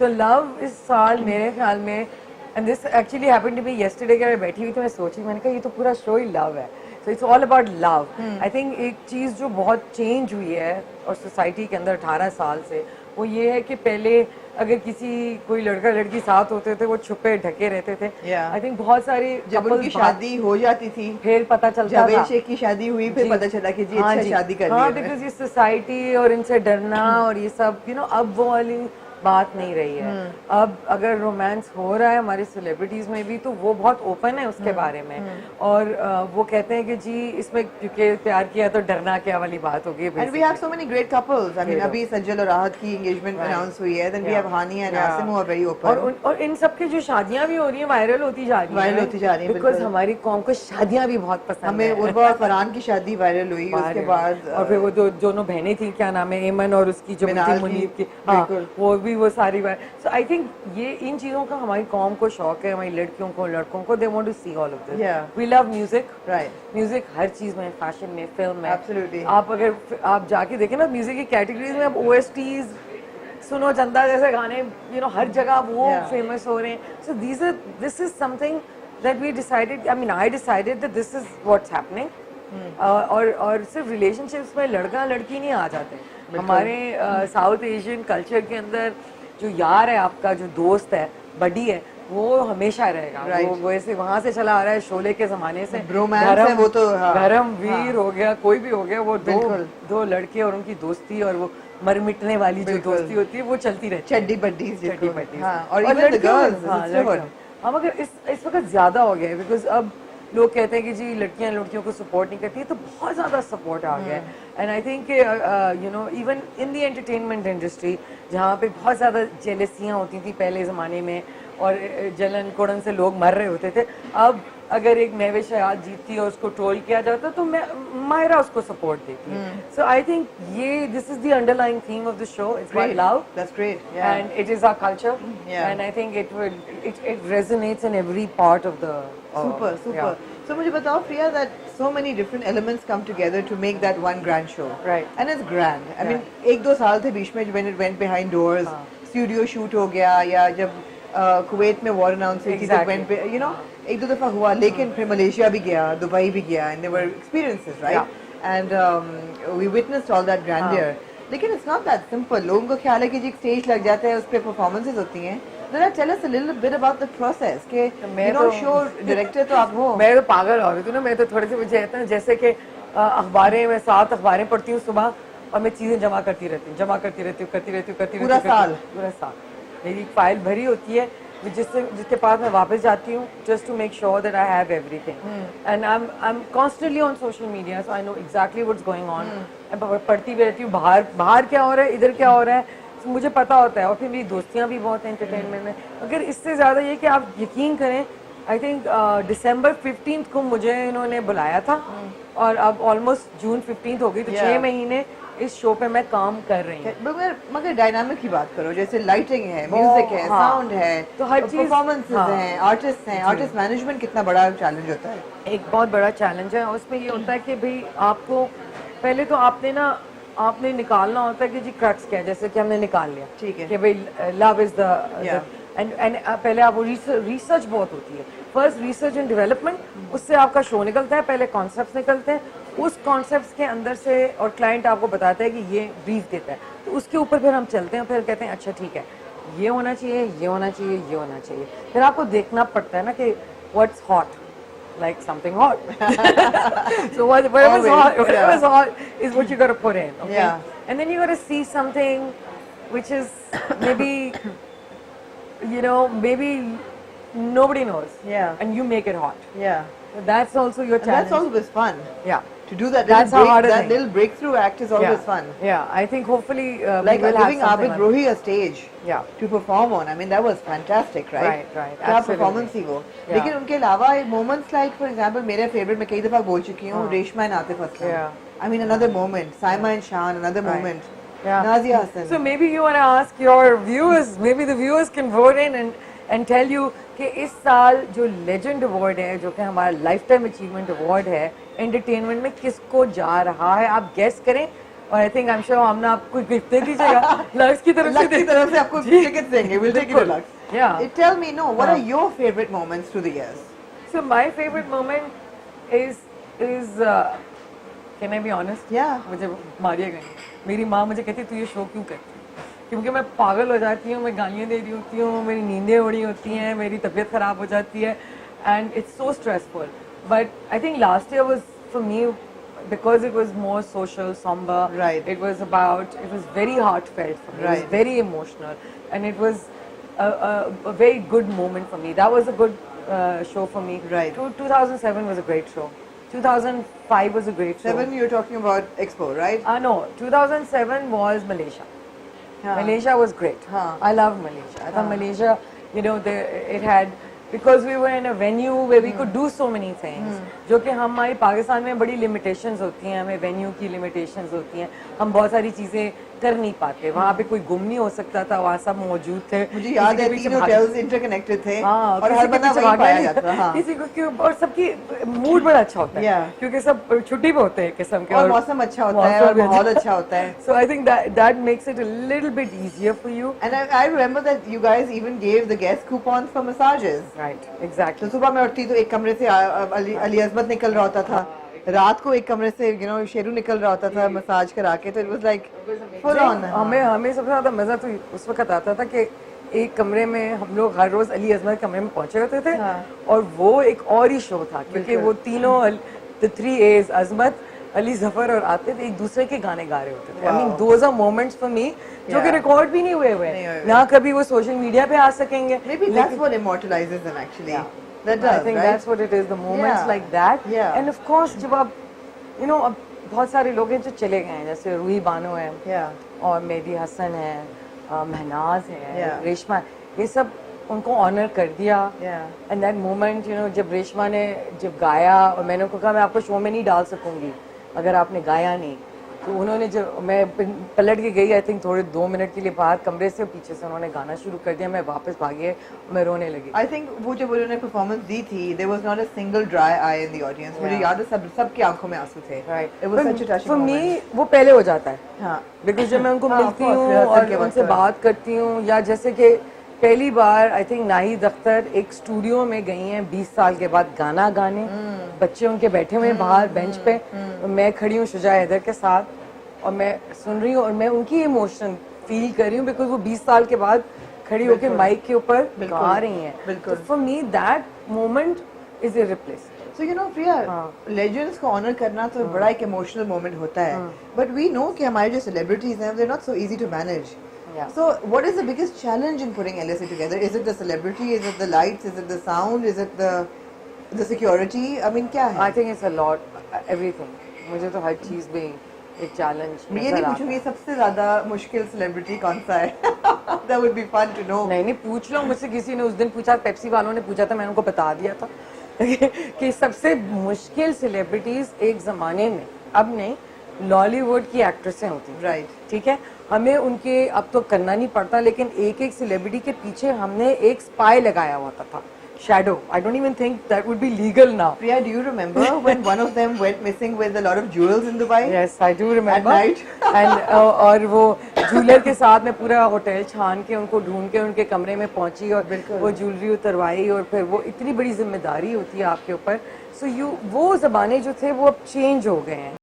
So love इस साल मेरे ख्याल में, and this actually happened to me yesterday, कि मैं बैठी हुई थी, मैं सोची, मैंने कहा ये तो पूरा शो ही लव है. So it's all about love. I think एक चीज़ जो बहुत चेंज हुई है और सोसाइटी के अंदर 18 साल से, वो ये है कि पहले अगर किसी कोई लड़का लड़की साथ होते थे वो छुपे ढके रहते थे. I think बहुत सारी जब उनकी शादी हो जाती थी फिर पता चलता था. जावेद शेख की शादी हुई फिर पता चला कि जी अच्छा शादी कर ली है. बिकॉज ये सोसाइटी और इनसे डरना और ये सब अब वो वाली बात नहीं रही है. अब अगर रोमांस हो रहा है हमारी सेलिब्रिटीज में भी तो वो बहुत ओपन है उसके बारे में. और वो कहते हैं कि जी इसमें क्योंकि प्यार किया तो डरना क्या वाली बात होगी. And we have so many great couples. I mean अभी सज्जल और राहत की एंगेजमेंट अनाउंस हुई है. Then we have Hania and Asim who are very open. और इन सब की जो शादियां भी हो रही हैं वायरल होती जा रही हैं बिकॉज हमारी कौम को शादियां भी बहुत पसंद है. हमें उर्वा और फरहान की शादी वायरल हुई उसके बाद. और फिर वो दोनों बहनें थी, क्या नाम है, एमन और उसकी जो बेटी मुनीब की, वो भी वो सारी बात. सो आई थिंक ये इन चीजों का हमारी कौम को शौक है, हमारी लड़कियों को लड़कों को. They want to see all of this. We love music. Right. Music हर चीज में, फैशन में, फिल्म में. एब्सोल्युटली. आप अगर आप जाके देखें ना म्यूजिक की कैटेगरीज में, अब ओएसटीज सुनो चंदा जैसे गाने हर जगह वो फेमस हो रहे हैं. So this is something that we decided, I mean I decided that this is what's happening. और सिर्फ रिलेशनशिप्स में लड़का लड़की नहीं आ जाते. हमारे साउथ एशियन कल्चर के अंदर जो यार है आपका, जो दोस्त है, बडी है, वो हमेशा रहेगा. वो ऐसे वहाँ से चला आ रहा है शोले के जमाने से. रोमांस है वो तो. धर्मवीर हो गया, कोई भी हो गया, वो दो लड़के और उनकी दोस्ती और वो मर मिटने वाली जो दोस्ती होती है वो चलती रहती है. चड्डी बड्डी. और इवन द गर्ल्स. मगर इस वक्त ज्यादा हो गया है बिकॉज अब लोग कहते हैं कि जी लड़कियां लड़कियों को सपोर्ट नहीं करती. तो बहुत ज्यादा सपोर्ट आ गया है. And I think even in the entertainment industry जहाँ पे बहुत ज्यादा जेलसियाँ होती थी पहले ज़माने में और जलन कुड़न से लोग मर रहे होते थे, अब अगर एक महविश हयात जीतती है उसको ट्रोल किया जाता तो मायरा उसको सपोर्ट देती है. सो आई थिंक ये this is the underlying theme of the show. It's about love. That's great. And it is our culture. And I think it resonates in every part of the. Super. So मुझे बताओ Priya that so many different elements come together to make that one grand show. Right. And it's grand. I mean 1-2 साल थे बीच में when it went behind doors. Studio shoot हो गया या जब Kuwait में war announce हुई थी तो went एक दो दफा हुआ, लेकिन फिर मलेशिया भी गया, दुबई भी गया, and there were experiences, right? And we witnessed all that grandeur. लेकिन it's not that simple. लोगों को ख्याल है कि जी एक स्टेज लग जाता है, उस पे performances होती हैं. Then tell us a little bit about the process. कि show director तो आप हो. मैं तो पागल हो रही थी ना. मैं तो थोड़े से मुझे कहता है जैसे कि अखबारें, मैं 7 अखबारें पढ़ती हूँ सुबह और मैं चीजें जमा करती रहती हूँ पूरा साल. मेरी फाइल भरी होती है जिसके पास मैं वापस जाती हूँ just to make sure that I have everything. And I'm constantly on social media, so I know exactly what's going on. पढ़ती भी रहती हूँ बाहर क्या हो रहा है, इधर क्या हो रहा है, तो मुझे पता होता है. और फिर मेरी दोस्तियाँ भी बहुत एंटरटेनमेंट में. अगर इससे ज़्यादा ये कि आप यकीन करें, आई थिंक December 15th को मुझे इन्होंने बुलाया था और अब ऑलमोस्ट June 15th हो गई, तो 6 महीने इस शो पे मैं काम कर रही हूँ. मगर डायनामिक की बात करो, जैसे लाइटिंग है, म्यूजिक है, साउंड है, तो हर चीज, परफॉर्मेंसेस हैं, आर्टिस्ट हैं. आर्टिस्ट मैनेजमेंट कितना बड़ा चैलेंज होता है. एक बहुत बड़ा चैलेंज है. उसमें ये होता है कि भाई आपको पहले तो आपने निकालना होता है कि जी क्रक्स क्या है. जैसे कि हमने निकाल लिया, ठीक है, कि भाई लव इज द एंड पहले आप रिसर्च बहुत होती है. फर्स्ट रिसर्च एंड डेवलपमेंट, उससे आपका शो निकलता है. पहले कॉन्सेप्ट्स निकलते हैं, उस कॉन्सेप्ट्स के अंदर से और क्लाइंट आपको बताता है कि ये ब्रीफ देता है, तो उसके ऊपर फिर हम चलते हैं. फिर कहते हैं अच्छा ठीक है, ये होना चाहिए, ये होना चाहिए, ये होना चाहिए. फिर आपको देखना पड़ता है ना कि what's hot, like something hot. So whatever's hot is what you got to put in. Okay? And then you got to see something which is maybe maybe nobody knows. And you make it hot. So that's also your challenge. And that's always fun. To do that, that little breakthrough act is always fun. I think hopefully like giving Abid Rohi a stage to perform on. I mean that was fantastic, right? क्या performance थी वो. लेकिन उनके अलावा moments like for example मेरे favorite, मैं कई दफा बोल चुकी हूँ, Reshma and Atif Aslam. I mean another moment. Saima and Shan, another moment. Nazia Hassan. So maybe you want to ask your viewers, maybe the viewers can vote in and tell you कि इस साल जो लेजेंड अवार्ड है, जो कि हमारा life time achievement award है entertainment में, किसको जा रहा है. आप गेस करें और I think I am sure हमने आपको गिफ्ट दे दीजिएगा लक्स की तरफ लक्स की तरफ से आपको टिकट्स देंगे, will take you to Lux. Yeah. Tell me, no, what are your favorite moments through the years? So my favorite moment is can I be honest? Yeah. मुझे मारिएगा नहीं। मेरी माँ मुझे कहती तू ये शो क्यों करती है? क्योंकि मैं पागल हो जाती हूँ, मैं गालियाँ दे रही होती हूँ, मेरी नींदें उड़ी होती हैं, मेरी तबीयत खराब हो जाती है, and it's so stressful. But I think last year was for me because it was more social, somber. Right. It was very heartfelt for me. It was very emotional, and it was a very good moment for me. That was a good show for me. Right. 2007 was a great show. 2005 was a great show. 7, you're talking about Expo, right? No, 2007 was Malaysia. Malaysia was great. I love Malaysia. I thought Malaysia, you know, it had, because we were in a venue where we could do so many things. जो कि हमारी पाकिस्तान में बड़ी limitations होती हैं, हमें venue की limitations होती हैं, हम बहुत सारी चीजें कर नहीं पाते। वहाँ पे कोई गुम नहीं हो सकता था, वहाँ सब मौजूद थे। मुझे याद है 3 hotels interconnected थे और हर बंदा वहीं भागा पाया जाता था। किसी को क्यों, और सबकी मूड बड़ा अच्छा होता है क्योंकि सब छुट्टी पे होते हैं किस्म के, और मौसम अच्छा होता है और माहौल अच्छा होता है। So I think that makes it a little bit easier for you. And I remember that you guys even gave the guest coupons for massages. Right, exactly. तो सुबह मैं उठती तो एक कमरे से अली अज़मत निकल रहा होता था, रात को एक कमरे से शेरू निकल रहा होता था मसाज करा के, तो it was like full on. हमें सबसे ज्यादा मजा तो उस वक्त आता था कि एक कमरे में हम लोग हर रोज अली अज़मत कमरे में पहुंचे होते थे और वो एक और ही शो था क्योंकि वो तीनों the 3 A's अज़मत, अली ज़फर और आतिफ एक दूसरे के गाने गा रहे होते थे। I mean those are moments for me जो कि रिकॉर्ड भी नहीं हुए ना कभी वो सोशल मीडिया पे आ सकेंगे। Maybe that's what immortalizes them actually. That does, I think right? that's what it is, the moments like that. And of course जब आप अब बहुत सारे लोग हैं जो चले गए हैं, जैसे रूही बानो है और मेहदी हसन है, महनाज है, रेशमा, ये सब उनको ऑनर कर दिया। एंड दैट मोमेंट जब रेशमा ने जब गाया और मैंने उनको कहा मैं आपको शो में नहीं डाल सकूंगी अगर आपने गाया नहीं, तो उन्होंने जब मैं पलट के गई आई थिंक थोड़े 2 मिनट के लिए बाहर कमरे से पीछे से उन्होंने गाना शुरू कर दिया, मैं वापस भागी, मैं रोने लगी। आई थिंक वो जब उन्होंने परफॉर्मेंस दी थी there was not a single dry eye in the audience. मुझे याद है सबकी आंखों में आंसू थे। It was such a touching moment. For me वो पहले हो जाता है, हां, बिकॉज़ जब मैं उनको मिलती हूँ और उनसे बात करती हूँ, या जैसे कि पहली बार आई थिंक नाहिद अख्तर एक स्टूडियो में गई हैं 20 साल के बाद गाना गाने, बच्चे उनके बैठे हुए बाहर बेंच पे, मैं खड़ी हूँ शुजा हैदर के साथ और मैं सुन रही हूँ और मैं उनकी इमोशन फील कर रही हूँ बिकॉज वो 20 साल के बाद खड़ी होकर माइक के ऊपर गा रही हैं। For me that moment is irreplaceable. So Priya, legends को ऑनर करना तो बड़ा एक इमोशनल मोमेंट होता है, बट वी नो कि हमारे जो सेलिब्रिटीज हैं they are not so easy to manage. So what is the biggest challenge in putting LSE together? Is it the celebrity? Is it the lights? Is it the sound? Is it the security? I mean, क्या है? I think it's a lot, everything. मुझे तो हर चीज में एक challenge. मैं ये नहीं पूछूंगी सबसे ज्यादा मुश्किल सेलिब्रिटी कौन सा है। That would be fun to know. नहीं पूछ लो मुझसे, किसी ने उस दिन पूछा, पेप्सी वालों ने पूछा था, मैंने उनको बता दिया था कि सबसे मुश्किल सेलिब्रिटीज एक जमाने में, अब नहीं, लॉलीवुड की एक्ट्रेसें होती हैं। राइट, ठीक है, हमें उनके अब तो करना नहीं पड़ता, लेकिन एक एक सेलिब्रिटी के पीछे हमने एक स्पाई लगाया होता था, shadow. I don't even think that would be legal now. Priya, do you remember when one of them went missing with a lot of jewels in Dubai? Yes, I do remember. At night. And और वो jeweller के साथ में पूरा hotel छान के उनको ढूंढ के उनके कमरे में पहुंची और वो ज्वेलरी उतरवाई, और फिर वो इतनी बड़ी जिम्मेदारी होती है आपके ऊपर। So वो ज़माने जो थे वो अब चेंज हो गए हैं।